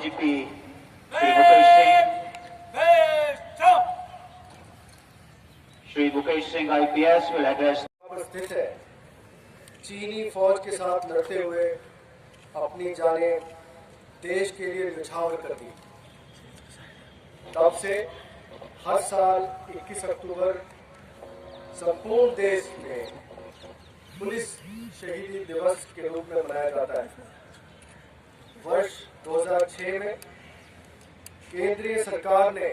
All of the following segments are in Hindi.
DGP Shri Mukesh Singh, Shri Mukesh Singh IPS will address। स्थित है, चीनी फौज के साथ लड़ते हुए अपनी जानें देश के लिए न्यौछावर कर दी। तब से हर साल 21 अक्टूबर संपूर्ण देश में पुलिस शहीदी दिवस के रूप में मनाया जाता है। वर्ष 2006 में केंद्रीय सरकार ने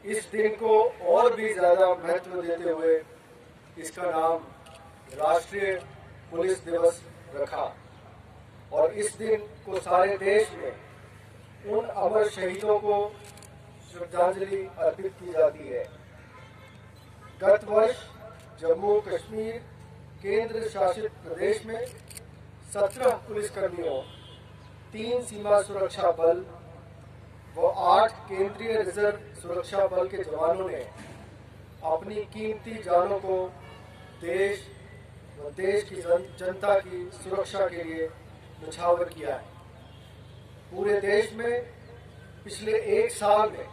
इस दिन को और भी ज्यादा महत्व देते हुए इसका नाम राष्ट्रीय पुलिस दिवस रखा और इस दिन को सारे देश में उन अमर शहीदों को श्रद्धांजलि अर्पित की जाती है। गत वर्ष जम्मू कश्मीर केंद्र शासित प्रदेश में 17 पुलिसकर्मियों, 3 सीमा सुरक्षा बल व 8 केंद्रीय रिजर्व सुरक्षा बल के जवानों ने अपनी कीमती जानों को देश व देश की जनता की सुरक्षा के लिए न्यौछावर किया है। पूरे देश में पिछले एक साल में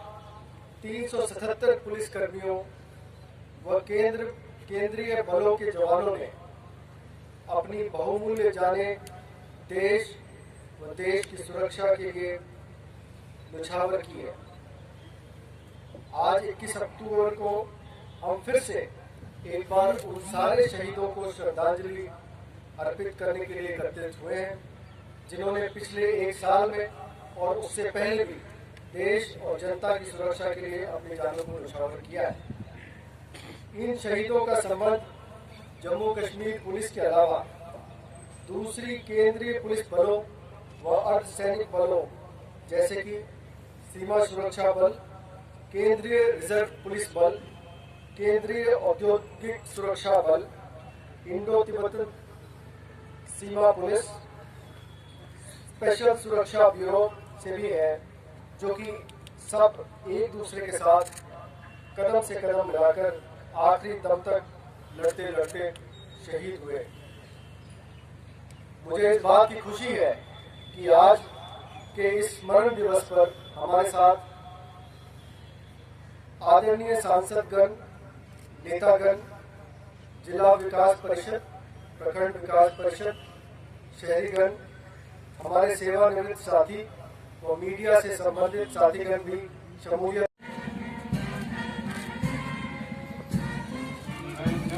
377 पुलिसकर्मियों व केंद्रीय बलों के जवानों ने अपनी बहुमूल्य जानें देश व देश की सुरक्षा के लिए न्यौछावर की है। आज 21 अक्टूबर को हम फिर से एक बार उन सारे शहीदों को श्रद्धांजलि अर्पित करने के लिए एकत्रित हुए हैं जिन्होंने पिछले एक साल में और उससे पहले भी देश और जनता की सुरक्षा के लिए अपनी जानों को न्यौछावर किया है। इन शहीदों का संबंध जम्मू कश्मीर पुलिस के अलावा दूसरी केंद्रीय पुलिस बलों व अर्धसैनिक बलों जैसे कि सीमा सुरक्षा बल, केंद्रीय रिजर्व पुलिस बल, केंद्रीय औद्योगिक सुरक्षा बल, इंडो तिब्बतन सीमा पुलिस, स्पेशल सुरक्षा ब्यूरो से भी है, जो कि सब एक दूसरे के साथ कदम से कदम मिलाकर आखिरी दम तक लड़ते लड़ते शहीद हुए। मुझे इस बात की खुशी है कि आज के इस स्मरण दिवस पर हमारे साथ आदरणीय सांसदगण, नेतागण, जिला विकास परिषद, प्रखंड विकास परिषद, शहरीगण, हमारे सेवानिवृत्त साथी व मीडिया से संबंधित साथीगण भी शमूलियत।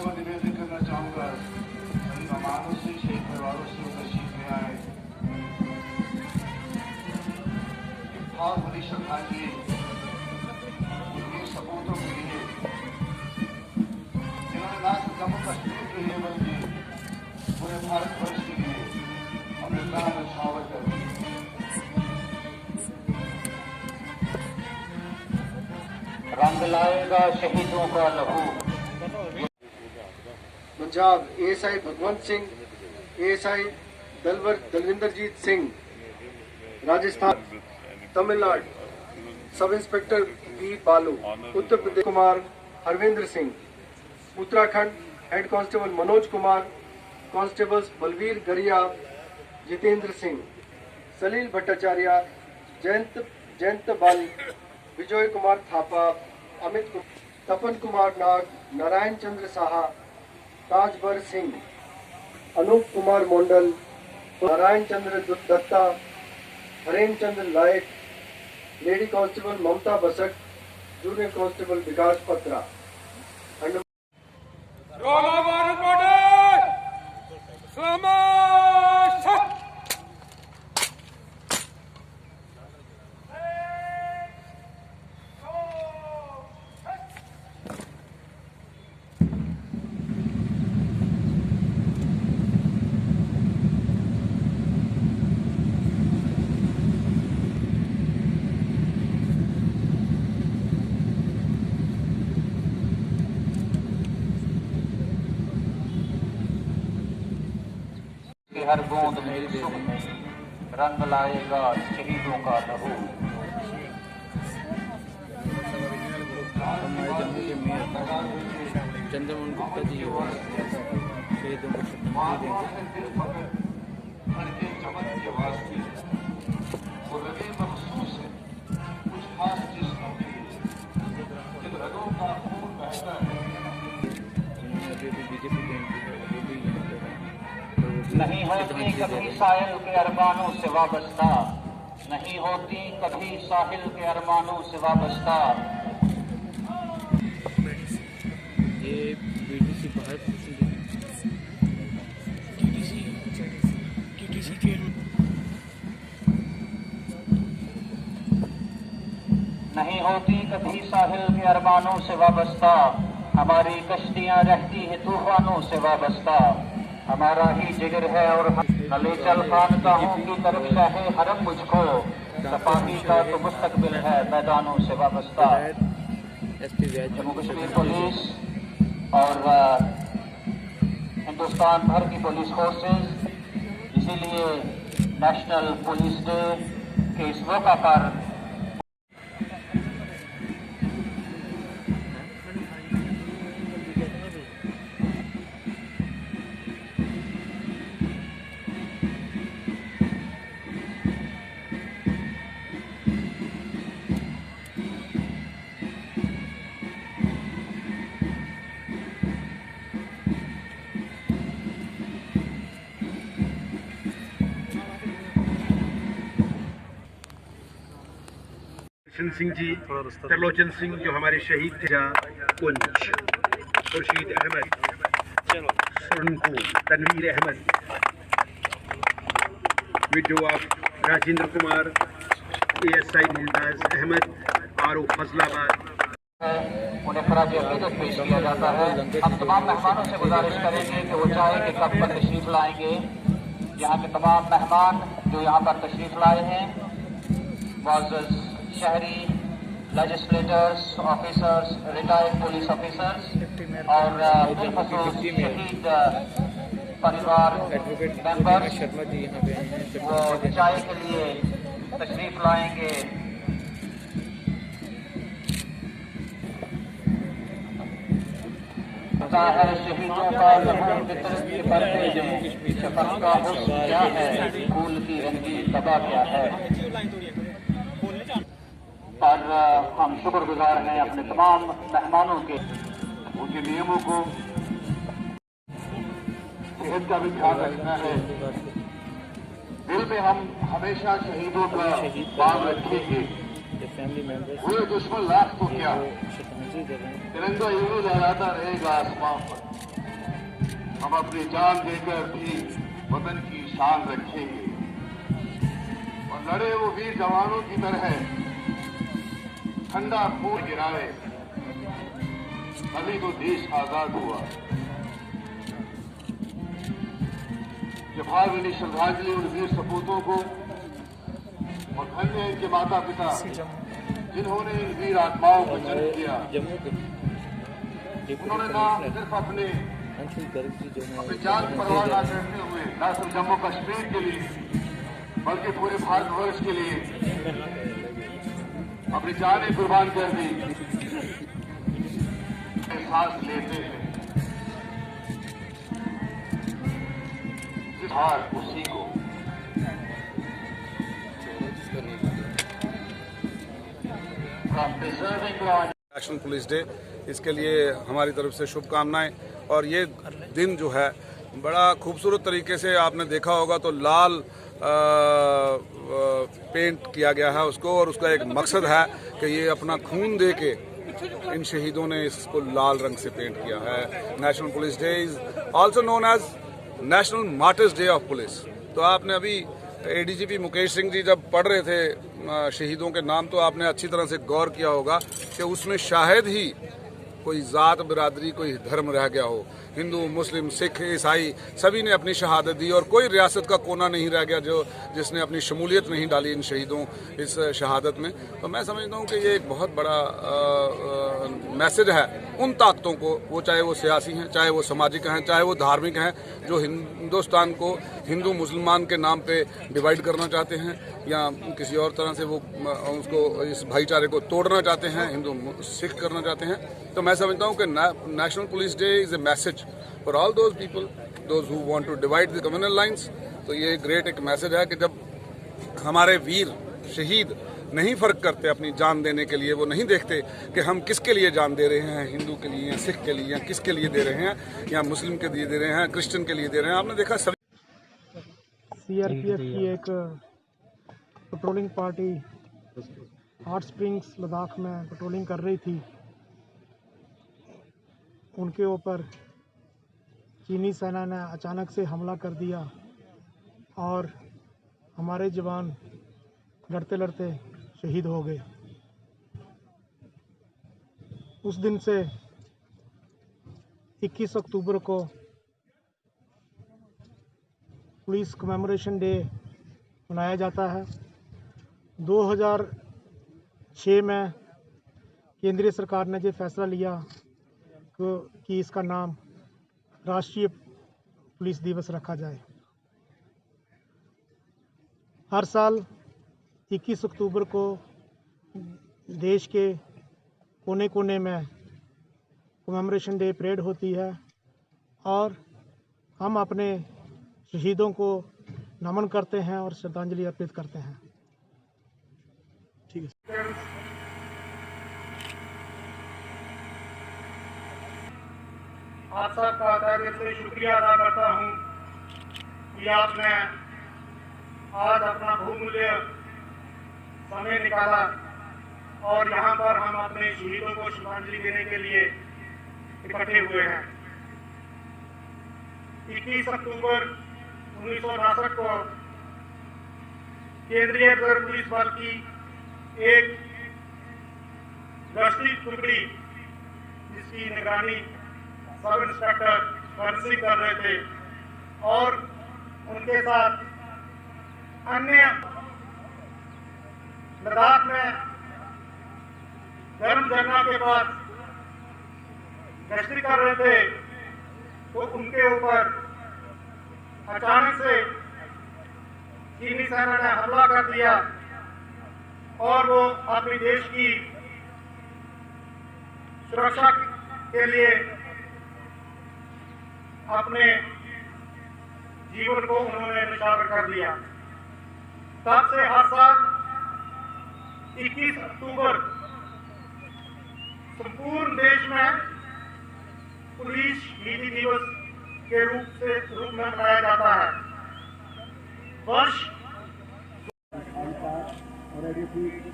निवेदन करना चाहूँगा सभी मेहमानों से, शहीद परिवारों से उपस्थित में आए बहुत बड़ी श्रद्धांजलि उनके सपूतों के लिए जिन्होंने ना सिर्फ जम्मू कश्मीर के लिए बल्कि पूरे भारतवर्ष के लिए अपने प्राण न्यौछावर कर दिए। रंग लाएगा शहीदों का लहू। Punjab ASI Bhagwant Singh, ASI Dalwinderjit Singh. राजस्थान तमिलनाडु सब inspector B Balu. Uttar Pradesh Kumar Harvinder Singh. Uttarakhand head constable Manoj Kumar. Constables Balveer Gariya, Jitendra Singh, Salil Bhattacharya, Jayant Bal, Vijay Kumar Thapa, Amit Tapan Kumar Nag, Narayan Chandra Saha, Tajvar Singh, Anoop Kumar Mandal, Narayan Chandra Datta, Haren Chandra Layek, lady constable Mamta Basak, junior constable Vikas Patra. हर बूंद में सुख रंग लाएगा शहीदों का लहू। चंद्रमोहन गुप्ता जी शहीदों को श्रद्धांजलि देंगे। सी पेंट की है वो भी यहाँ पे है। और वो भी नहीं होती श्रद्धांजलि दे कभी रहे हैं। साहिल के अरमानों से वाबस्ता, नहीं होती कभी साहिल के अरमानों से वाबस्ता। ये बीटीसी भारत नहीं होती कभी साहिल के अरमानों से वाबस्ता, हमारी कश्तियां रहती हैं तूफानों से वाबस्ता। हमारा ही जिगर है और नले चल खानकाहों की तरफ चाहे हरम मुझको, सपाही का तो मुस्तकबिल है मैदानों से वाबस्ता। एसपी जम्मू कश्मीर पुलिस और हिंदुस्तान भर की पुलिस फोर्सेस इसीलिए नेशनल पुलिस डे के इस मौका पर किशन सिंह जी, त्रिलोचन सिंह जो हमारे शहीद थे, कुंज, खुर्शीद अहमद, सुरनकू, Tanveer Ahmed, widow of Rajendra Kumar, ASI Mumtaz Ahmed, RO Fazalabad. उन्हें खराज अकीदत पेश किया जाता है। हम तमाम मेहमानों से गुजारिश करेंगे कि वो चाय के कप पर तशरीफ लाएंगे। यहाँ के तमाम मेहमान जो यहाँ पर तशरीफ लाए हैं, मुअज़्ज़ज़ शहरी, legislators, officers, retired police officers और बिलखसूस शहीद परिवार एडवोकेट मेंबर्स, शर्मा जी यहाँ पे आए हैं। वो चाय के लिए तशरीफ लाएंगे। है शहीदों का लहू फितर के पर्दे में, शफक का हुस्न क्या है, फूल की रंगीन तबा क्या है। और हम शुक्रगुजार हैं अपने तमाम मेहमानों के, उनके नियमों को, सेहत का भी ध्यान रखना है। दिल में हम हमेशा शहीदों का बाग रखेंगे। फैमिली मेंबर्स हुए दुश्मन लाख तो क्या, श्रद्धांजलि दे रहे हैं। तिरंगा यूं लहराता रहेगा आसमान पर। हम अपनी जान देकर भी वतन की शान रखेंगे और लड़े वो वीर जवानों की तरह ठंडा खून गिराए, तभी तो देश आजाद हुआ। जब भावभीनी श्रद्धांजलि उन वीर सपूतों को और धन्य इनके माता पिता जिन्होंने इन वीर आत्माओं को जन्म किया। जम्मू के उन्होंने ना सिर्फ अपने अंशुल गर्ग जी जो अपनी जान की परवाह न करते हुए न सिर्फ जम्मू कश्मीर के लिए बल्कि पूरे भारतवर्ष के लिए अपनी जानें कुर्बान कर दी। सांस लेते हैं हार उसी को। नेशनल पुलिस डे, इसके लिए हमारी तरफ से शुभकामनाएं। और ये दिन जो है बड़ा खूबसूरत तरीके से आपने देखा होगा तो लाल पेंट किया गया है उसको, और उसका एक मकसद है कि ये अपना खून दे के इन शहीदों ने इसको लाल रंग से पेंट किया है। National police day is also known as national martyrs day of police. तो आपने अभी ADGP मुकेश सिंह जी जब पढ़ रहे थे शहीदों के नाम, तो आपने अच्छी तरह से गौर किया होगा कि उसमें शायद ही कोई ज़ात बिरादरी कोई धर्म रह गया हो। हिंदू, मुस्लिम, सिख, ईसाई सभी ने अपनी शहादत दी और कोई रियासत का कोना नहीं रह गया जो जिसने अपनी शमूलियत नहीं डाली इन शहीदों इस शहादत में। तो मैं समझता हूँ कि ये एक बहुत बड़ा मैसेज है उन ताकतों को, वो चाहे वो सियासी हैं, चाहे वो सामाजिक हैं, चाहे वो धार्मिक हैं, जो हिंदुस्तान को हिंदू मुसलमान के नाम पे डिवाइड करना चाहते हैं या किसी और तरह से वो उसको इस भाईचारे को तोड़ना चाहते हैं, हिंदू सिख करना चाहते हैं। तो मैं समझता हूँ कि national police day is a message for all those people those who want to divide the communal lines. तो ये ग्रेट एक मैसेज है कि जब हमारे वीर शहीद नहीं फ़र्क करते अपनी जान देने के लिए। वो नहीं देखते कि हम किसके लिए जान दे रहे हैं, हिंदू के लिए या सिख के लिए या किसके लिए दे रहे हैं, या मुस्लिम के लिए दे रहे हैं, क्रिश्चियन के लिए दे रहे हैं। आपने देखा सभी सीआरपीएफ की एक patrolling party hot springs Ladakh में पेट्रोलिंग कर रही थी। उनके ऊपर चीनी सेना ने अचानक से हमला कर दिया और हमारे जवान लड़ते लड़ते शहीद हो गए। उस दिन से 21 अक्टूबर को पुलिस कमेमोरेशन डे मनाया जाता है। 2006 में केंद्रीय सरकार ने ये फैसला लिया कि इसका नाम राष्ट्रीय पुलिस दिवस रखा जाए। हर साल 21 अक्टूबर को देश के कोने कोने में कमेमोरेशन डे परेड होती है और हम अपने शहीदों को नमन करते हैं और श्रद्धांजलि अर्पित करते हैं। ठीक है। आप सबका तहे से शुक्रिया अदा करता हूँ कि आपने आज अपना बहुमूल्य समय निकाला और यहाँ पर हम अपने शहीदों को श्रद्धांजलि देने के लिए इकट्ठे हुए हैं। 21 अक्टूबर 1962 को केंद्रीय रिजर्व पुलिस बल की एक गश्ती टुकड़ी जिसकी निगरानी सब इंस्पेक्टर करण सिंह कर रहे थे और उनके साथ अन्य लद्दाख में गर्म झरना के पास गश्ती कर रहे थे, तो उनके ऊपर अचानक से चीनी सेना ने हमला कर दिया और वो अपने देश की सुरक्षा के लिए अपने जीवन को उन्होंने निछावर कर दिया। तब से हर साल 21 अक्टूबर संपूर्ण देश में पुलिस शहीदी दिवस के रूप में मनाया जाता है। वर्ष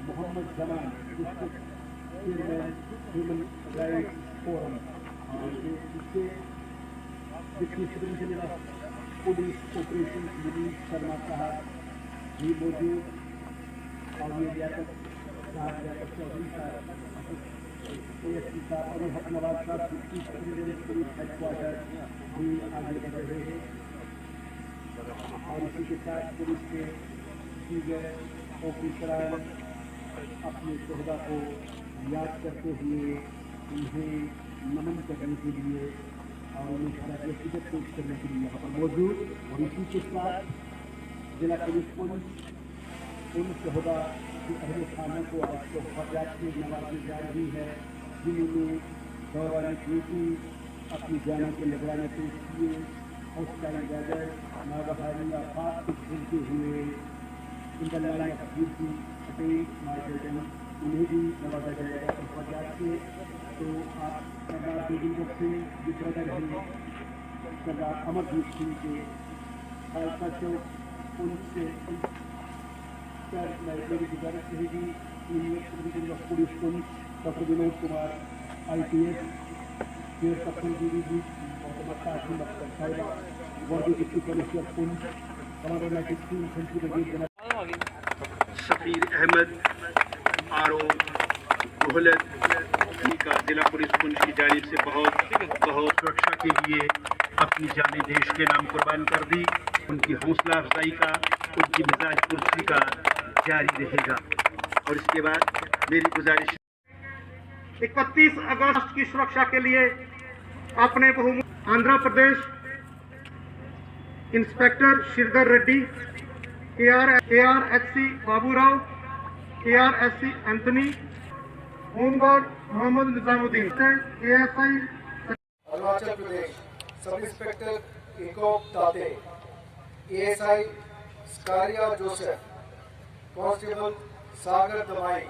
Mohammad Zaman human rights forum जिसकी पुलिस ऑपरेशन विनीत शर्मा साहब भी मौजूद और ये लियाकत साहब, लियाकत चौधरी साहब, ASP साहब और हक नवाज साहब पुलिस हेडक्वार्टर भी आगे बढ़ रहे हैं। और इसी के साथ पुलिस के दीगर ऑफिसरान अपने शोहदा को याद करते हुए उन्हें नमन करने के लिए और उन्हें श्रद्धांजलि पेश करने के लिए यहाँ पर मौजूद। और इसी के साथ जिला पुलिस उन शोहदा के अहले खानों को आज तोहफात से नवाजी जा रही है जिन्होंने दौरान ड्यूटी अपनी जान के निगरानी पेश किए। हॉस्टाइल वेदर नाबहारी आफात को झेलते हुए इंदलाना ड्यूटी अटैक मार्केटिंग उन्हें भी नवाजा जाएगा तोहफात से। तो आप सरदार जोगिंदर सिंह जो ब्रदर हैं सरदार अमरजीत सिंह के खालसा चौक उनसे मेरी गुजारिश रहेगी university of police doctor Vinod Kumar IPS chairperson DDG Safir Ahmed RO मोहलत का जिला पुलिस की जानिब से बहुत सुरक्षा के लिए अपनी जाने देश के नाम कुर्बान कर दी। उनकी हौसला अफजाई का, उनकी मिजाज पुरस्ती का जारी रहेगा। और इसके बाद मेरी गुजारिश 31 अगस्त की सुरक्षा के लिए अपने Andhra Pradesh inspector Sridhar Reddy, ARHC Baburao, ARSC Anthony, home guard Mohammad Nizamuddin, ASI Arunachal Pradesh sub inspector Ikop Tate, ASI Scaria Joseph, constable Sagar Damai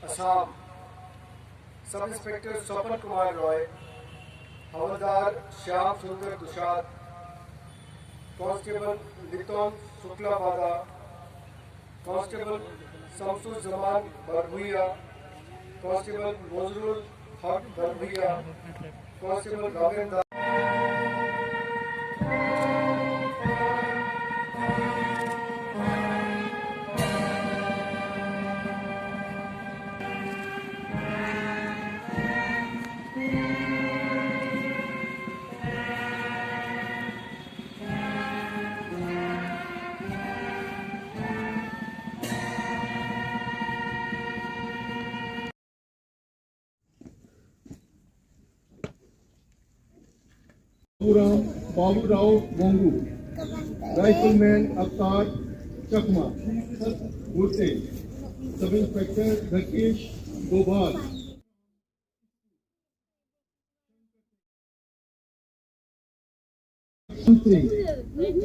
Assam, sub inspector Swapan Kumar Roy, हवलदार Shyam Sundar Dushad, constable Liton Shuklabaidya, constable Shamsuzzaman Barbhuiya, constable Nazrul Haque Barbhuiya, constable Raghavendra Babu Rao Mongu, Rifleman Avtar Chakma, Gurte, Sub Inspector Rakesh Gobal,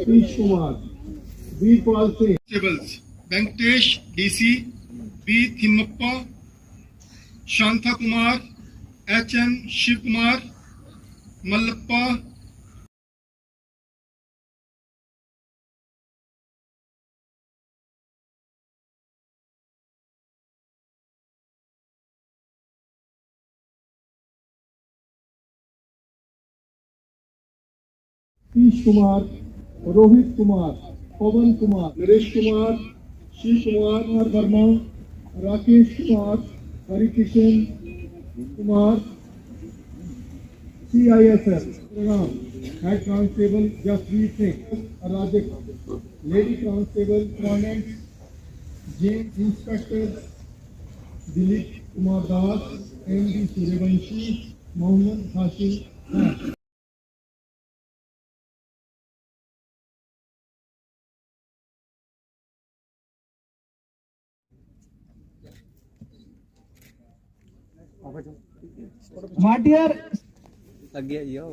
Pish Kumar, Veerpal Singh, Constables Venkatesh DC, B Thimmappa, Shantha Kumar, HM Shiv Kumar, Mallappa, Pish Kumar, Rohit Kumar, Pawan Kumar, Naresh Kumar, Shiv Kumar Verma, Rakesh Kumar, Harikishan Kumar, CISF, Head Constable Jasveer Singh, Rajik, Lady Constable Commandant, James Inspector Dilip Kumar Das, MD Suryavanshi, Mohammed Hashim Khan. माटियर लग गया यो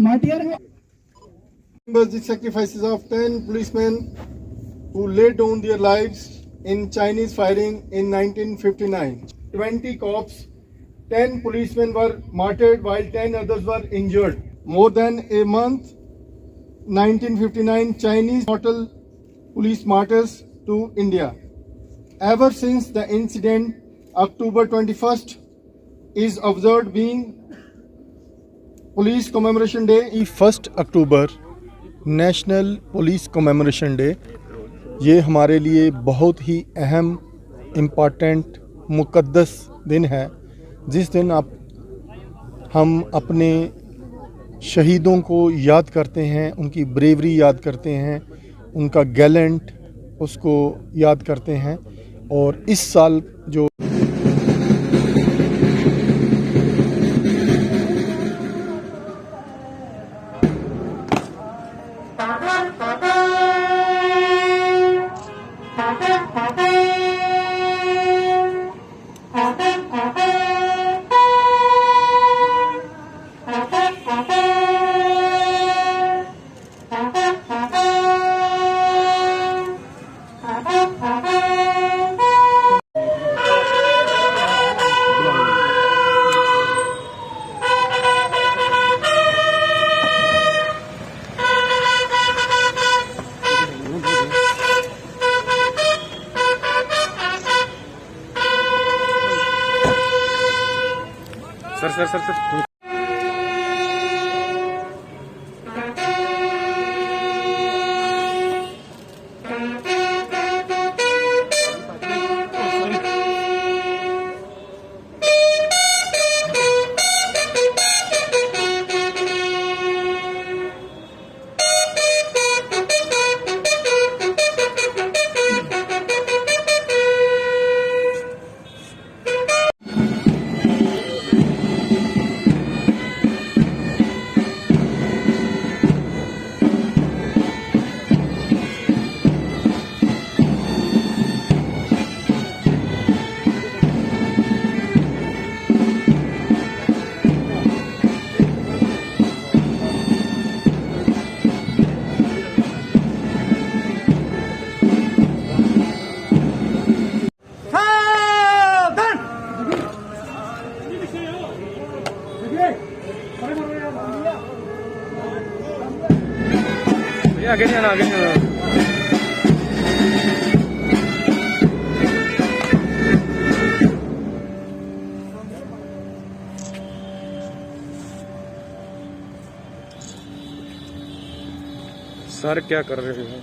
माटियर The sacrifices of 10 policemen who laid down their lives in Chinese firing in 1959. 20 cops, 10 policemen were martyred while 10 others were injured. More than a month, 1959 Chinese mortal police martyrs to India. Ever since the incident, October 21st is observed being Police Commemoration Day. 1 October national police commemoration day, ये हमारे लिए बहुत ही अहम इम्पॉर्टेंट मुक़द्दस दिन है, जिस दिन हम अपने शहीदों को याद करते हैं, उनकी ब्रेवरी याद करते हैं, उनका गैलेंट उसको याद करते हैं। और इस साल जो सर आगे नहीं आना, आगे नहीं आना। सर क्या कर रहे हो?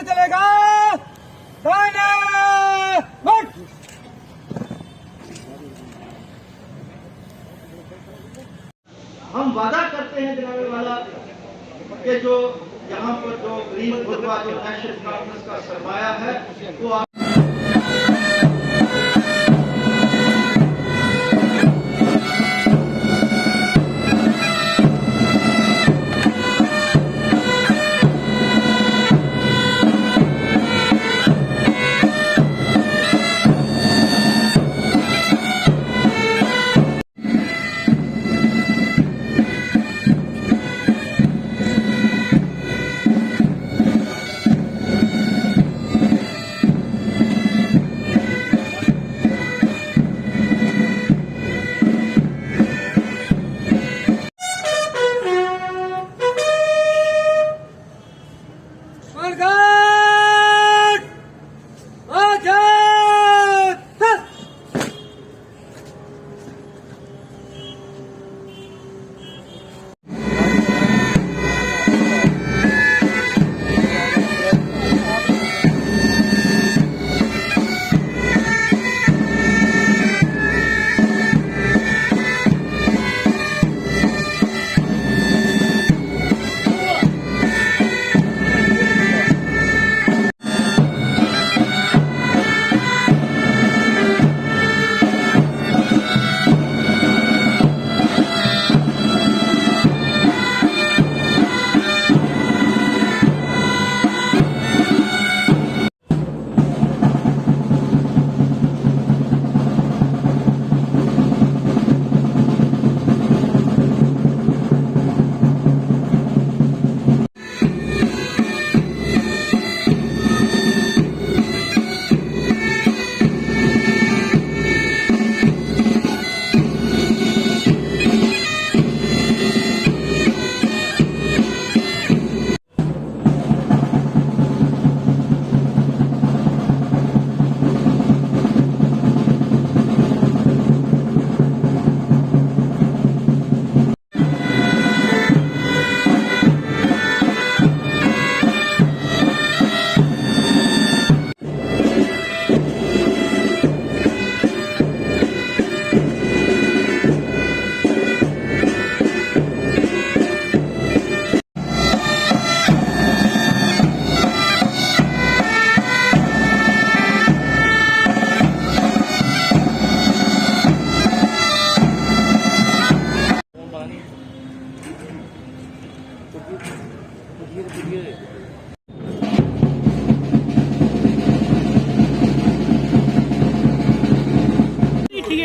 चलेगा। हम वादा करते हैं जनाबे वाला कि जो यहाँ पर जो गरीब गुरबा जो नेशनल कॉन्फ्रेंस का सरमाया है वो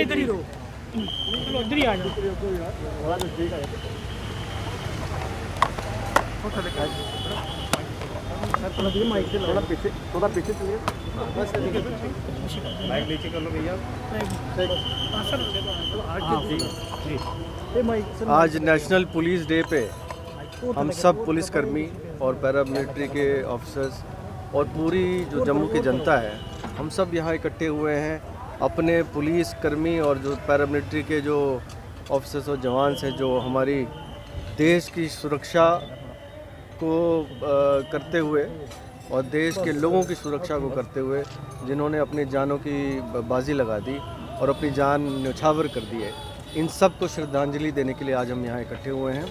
इधर ही रहो, चलो इधर ही आ जाओ। आज नेशनल पुलिस डे पे हम सब पुलिसकर्मी और पैरामिलिट्री के ऑफिसर्स और पूरी जो जम्मू की जनता है, हम सब यहाँ इकट्ठे हुए हैं अपने पुलिसकर्मी और जो पैरामिलिट्री के जो ऑफिसर्स और जवान हैं जो हमारी देश की सुरक्षा को करते हुए और देश के लोगों की सुरक्षा को करते हुए जिन्होंने अपनी जानों की बाजी लगा दी और अपनी जान न्यौछावर कर दी है, इन सब को श्रद्धांजलि देने के लिए आज हम यहाँ इकट्ठे हुए हैं।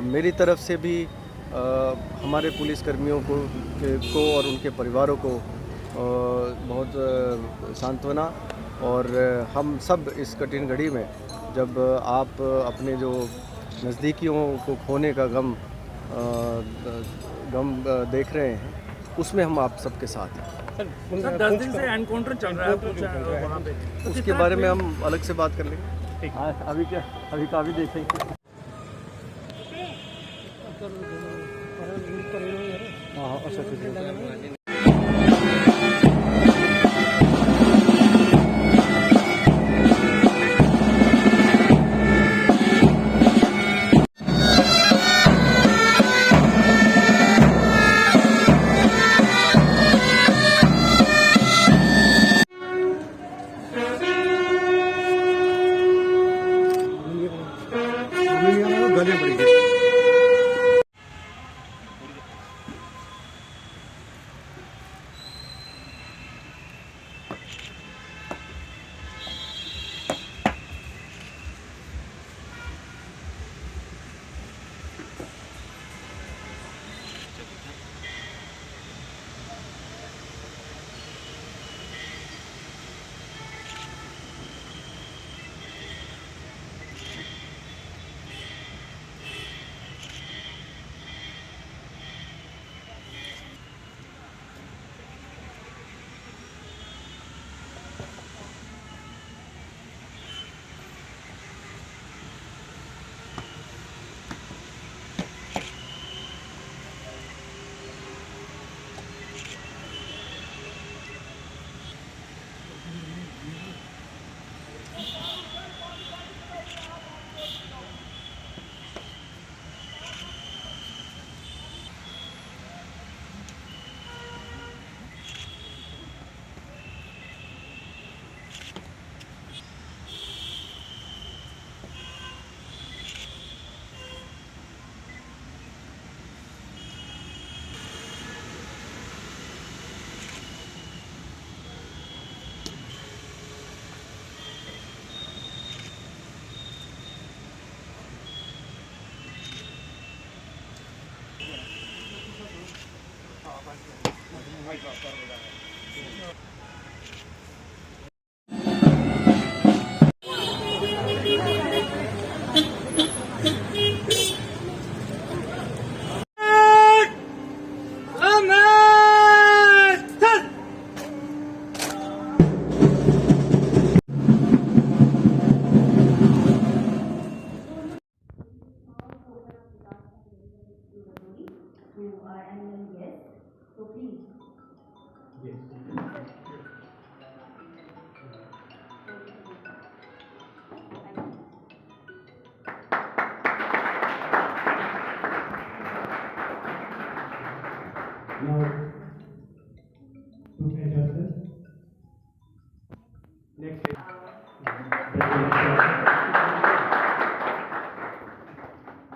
मेरी तरफ से भी हमारे पुलिसकर्मियों को और उनके परिवारों को बहुत सांत्वना, और हम सब इस कठिन घड़ी में जब आप अपने जो नज़दीकियों को खोने का गम देख रहे हैं, उसमें हम आप सबके साथ हैं। सर 10 दिन से एनकाउंटर चल रहा है वहाँ पे, उसके बारे में हम अलग से बात कर लेंगे। अभी काफ़ी देखेंगे।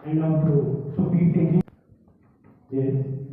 And now to be taking. Yes.